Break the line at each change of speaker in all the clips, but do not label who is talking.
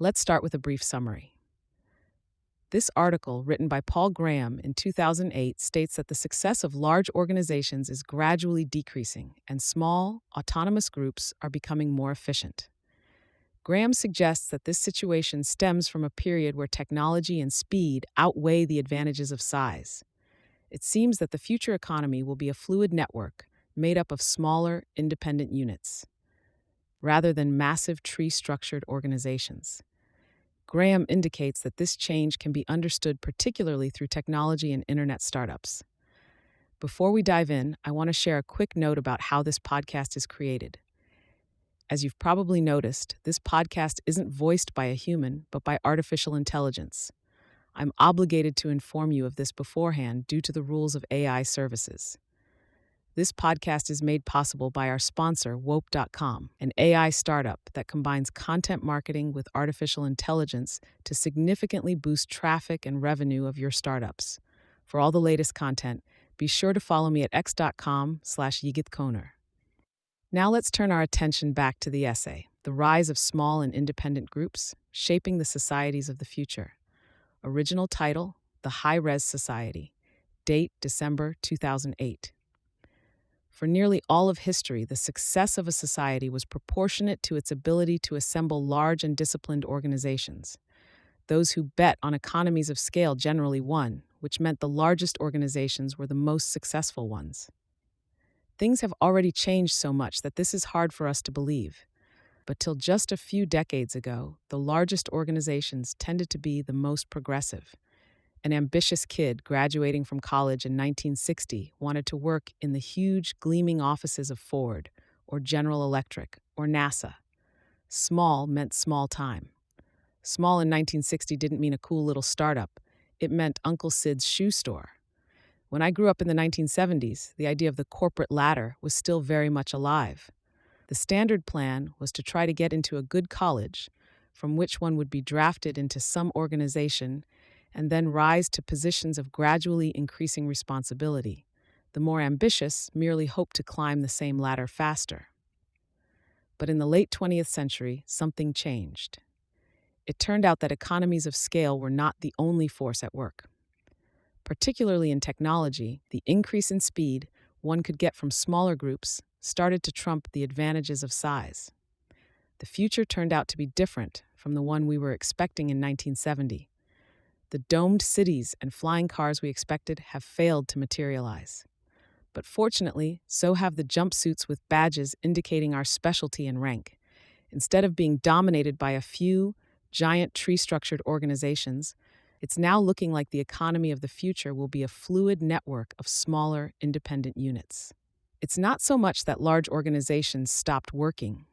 Let's start with a brief summary. This article, written by Paul Graham in 2008, states that the success of large organizations is gradually decreasing and small, autonomous groups are becoming more efficient. Graham suggests that this situation stems from a period where technology and speed outweigh the advantages of size. It seems that the future economy will be a fluid network made up of smaller, independent units, rather than massive tree structured organizations. Graham indicates that this change can be understood particularly through technology and internet startups. Before we dive in, I want to share a quick note about how this podcast is created. As you've probably noticed, this podcast isn't voiced by a human, but by artificial intelligence. I'm obligated to inform you of this beforehand due to the rules of AI services. This podcast is made possible by our sponsor, Wope.com, an AI startup that combines content marketing with artificial intelligence to significantly boost traffic and revenue of your startups. For all the latest content, be sure to follow me at x.com/yigitkoner. Now let's turn our attention back to the essay, The Rise of Small and Independent Groups, Shaping the Societies of the Future. Original title, The High-Res Society. Date, December 2008. For nearly all of history, the success of a society was proportionate to its ability to assemble large and disciplined organizations. Those who bet on economies of scale generally won, which meant the largest organizations were the most successful ones. Things have already changed so much that this is hard for us to believe. But till just a few decades ago, the largest organizations tended to be the most progressive. An ambitious kid graduating from college in 1960 wanted to work in the huge, gleaming offices of Ford, or General Electric, or NASA. Small meant small time. Small in 1960 didn't mean a cool little startup. It meant Uncle Sid's shoe store. When I grew up in the 1970s, the idea of the corporate ladder was still very much alive. The standard plan was to try to get into a good college, from which one would be drafted into some organization and then rise to positions of gradually increasing responsibility. The more ambitious merely hoped to climb the same ladder faster. But in the late 20th century, something changed. It turned out that economies of scale were not the only force at work. Particularly in technology, the increase in speed one could get from smaller groups started to trump the advantages of size. The future turned out to be different from the one we were expecting in 1970. The domed cities and flying cars we expected have failed to materialize. But fortunately, so have the jumpsuits with badges indicating our specialty and rank. Instead of being dominated by a few giant tree-structured organizations, it's now looking like the economy of the future will be a fluid network of smaller, independent units. It's not so much that large organizations stopped working.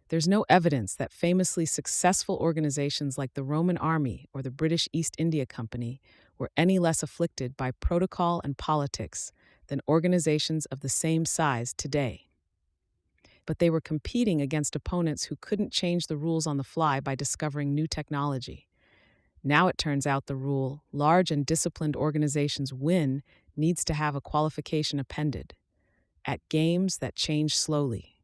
There's no evidence that famously successful organizations like the Roman Army or the British East India Company were any less afflicted by protocol and politics than organizations of the same size today. But they were competing against opponents who couldn't change the rules on the fly by discovering new technology. Now it turns out the rule, large and disciplined organizations win, needs to have a qualification appended. At games that change slowly.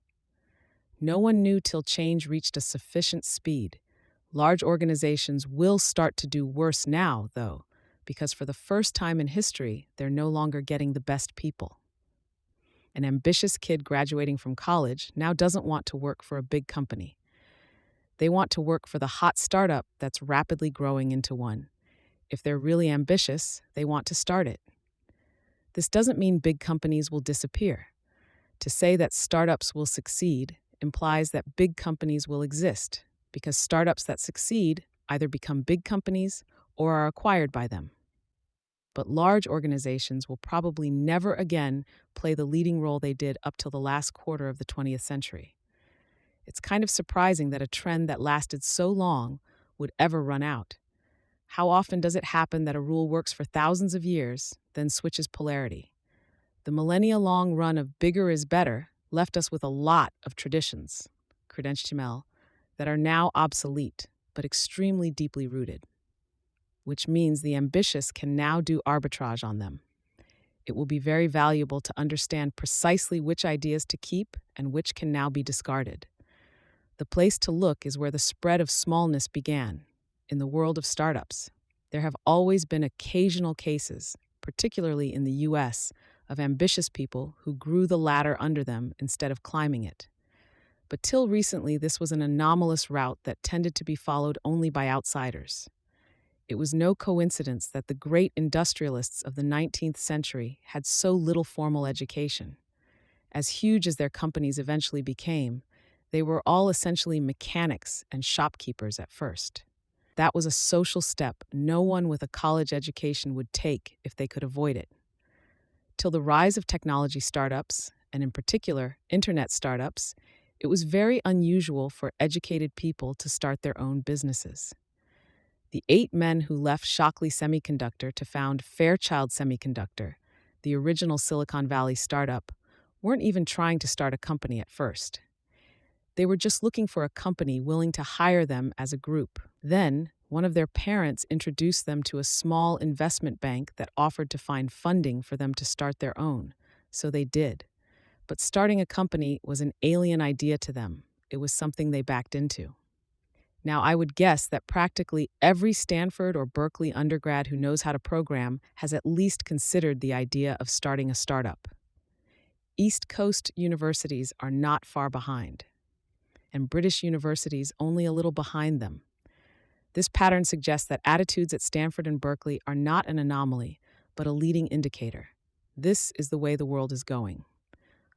No one knew till change reached a sufficient speed. Large organizations will start to do worse now, though, because for the first time in history, they're no longer getting the best people. An ambitious kid graduating from college now doesn't want to work for a big company. They want to work for the hot startup that's rapidly growing into one. If they're really ambitious, they want to start it. This doesn't mean big companies will disappear. To say that startups will succeed implies that big companies will exist, because startups that succeed either become big companies or are acquired by them. But large organizations will probably never again play the leading role they did up till the last quarter of the 20th century. It's kind of surprising that a trend that lasted so long would ever run out. How often does it happen that a rule works for thousands of years, then switches polarity? The millennia-long run of bigger is better left us with a lot of traditions, credentials, that are now obsolete, but extremely deeply rooted, which means the ambitious can now do arbitrage on them. It will be very valuable to understand precisely which ideas to keep and which can now be discarded. The place to look is where the spread of smallness began, in the world of startups. There have always been occasional cases, particularly in the US, of ambitious people who grew the ladder under them instead of climbing it. But till recently, this was an anomalous route that tended to be followed only by outsiders. It was no coincidence that the great industrialists of the 19th century had so little formal education. As huge as their companies eventually became, they were all essentially mechanics and shopkeepers at first. That was a social step no one with a college education would take if they could avoid it. Till the rise of technology startups, and in particular, internet startups, it was very unusual for educated people to start their own businesses. The 8 men who left Shockley Semiconductor to found Fairchild Semiconductor, the original Silicon Valley startup, weren't even trying to start a company at first. They were just looking for a company willing to hire them as a group. Then, one of their parents introduced them to a small investment bank that offered to find funding for them to start their own, so they did. But starting a company was an alien idea to them. It was something they backed into. Now, I would guess that practically every Stanford or Berkeley undergrad who knows how to program has at least considered the idea of starting a startup. East Coast universities are not far behind, and British universities only a little behind them. This pattern suggests that attitudes at Stanford and Berkeley are not an anomaly, but a leading indicator. This is the way the world is going.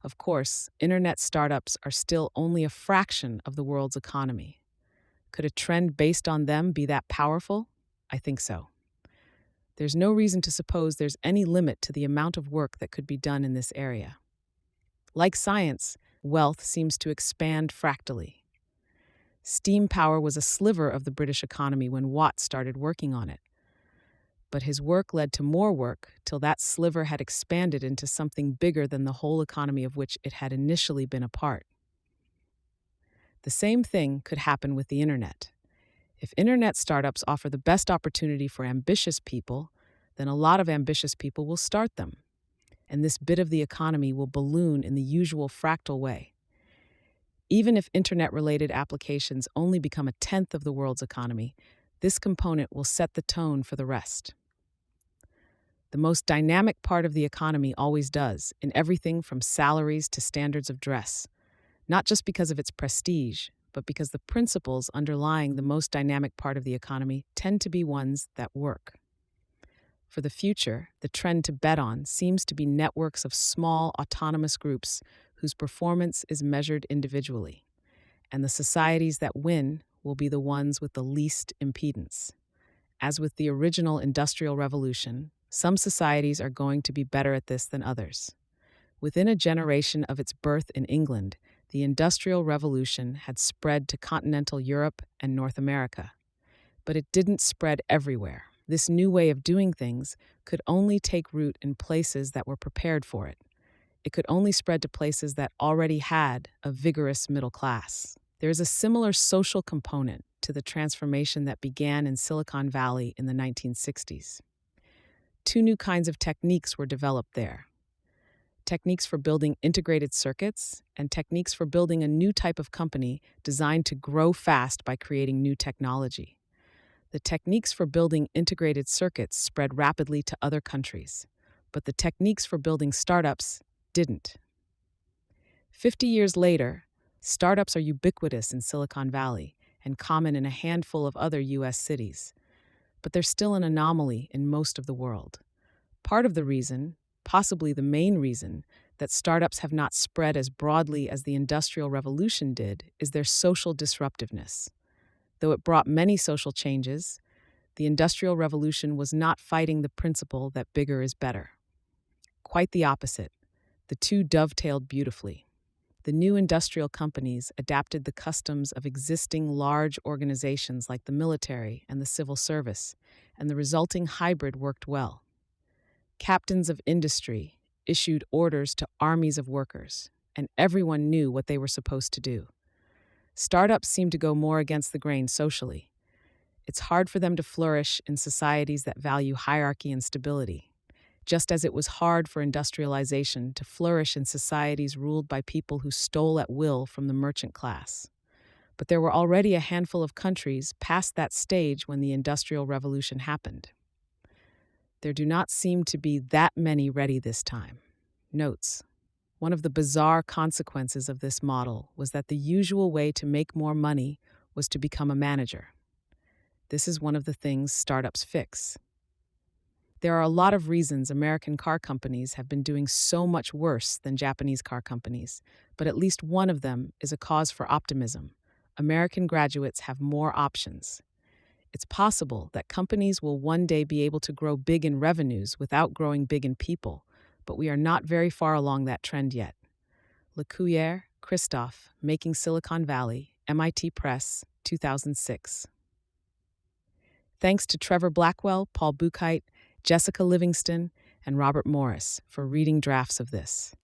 Of course, internet startups are still only a fraction of the world's economy. Could a trend based on them be that powerful? I think so. There's no reason to suppose there's any limit to the amount of work that could be done in this area. Like science, wealth seems to expand fractally. Steam power was a sliver of the British economy when Watt started working on it. But his work led to more work till that sliver had expanded into something bigger than the whole economy of which it had initially been a part. The same thing could happen with the internet. If internet startups offer the best opportunity for ambitious people, then a lot of ambitious people will start them, and this bit of the economy will balloon in the usual fractal way. Even if internet-related applications only become a tenth of the world's economy, this component will set the tone for the rest. The most dynamic part of the economy always does, in everything from salaries to standards of dress, not just because of its prestige, but because the principles underlying the most dynamic part of the economy tend to be ones that work. For the future, the trend to bet on seems to be networks of small, autonomous groups whose performance is measured individually, and the societies that win will be the ones with the least impedance. As with the original Industrial Revolution, some societies are going to be better at this than others. Within a generation of its birth in England, the Industrial Revolution had spread to continental Europe and North America. But it didn't spread everywhere. This new way of doing things could only take root in places that were prepared for it. It could only spread to places that already had a vigorous middle class. There is a similar social component to the transformation that began in Silicon Valley in the 1960s. 2 new kinds of techniques were developed there: techniques for building integrated circuits and techniques for building a new type of company designed to grow fast by creating new technology. The techniques for building integrated circuits spread rapidly to other countries, but the techniques for building startups didn't. 50 years later, startups are ubiquitous in Silicon Valley and common in a handful of other U.S. cities, but they're still an anomaly in most of the world. Part of the reason, possibly the main reason, that startups have not spread as broadly as the Industrial Revolution did is their social disruptiveness. Though it brought many social changes, the Industrial Revolution was not fighting the principle that bigger is better. Quite the opposite. The two dovetailed beautifully. The new industrial companies adapted the customs of existing large organizations like the military and the civil service, and the resulting hybrid worked well. Captains of industry issued orders to armies of workers, and everyone knew what they were supposed to do. Startups seem to go more against the grain socially. It's hard for them to flourish in societies that value hierarchy and stability, just as it was hard for industrialization to flourish in societies ruled by people who stole at will from the merchant class. but there were already a handful of countries past that stage when the Industrial Revolution happened. There do not seem to be that many ready this time. Notes: one of the bizarre consequences of this model was that the usual way to make more money was to become a manager. This is one of the things startups fix. There are a lot of reasons American car companies have been doing so much worse than Japanese car companies, but at least one of them is a cause for optimism. American graduates have more options. It's possible that companies will one day be able to grow big in revenues without growing big in people, but we are not very far along that trend yet. LeCouillère, Christophe, Making Silicon Valley, MIT Press, 2006. Thanks to Trevor Blackwell, Paul Buchheit, Jessica Livingston, and Robert Morris for reading drafts of this.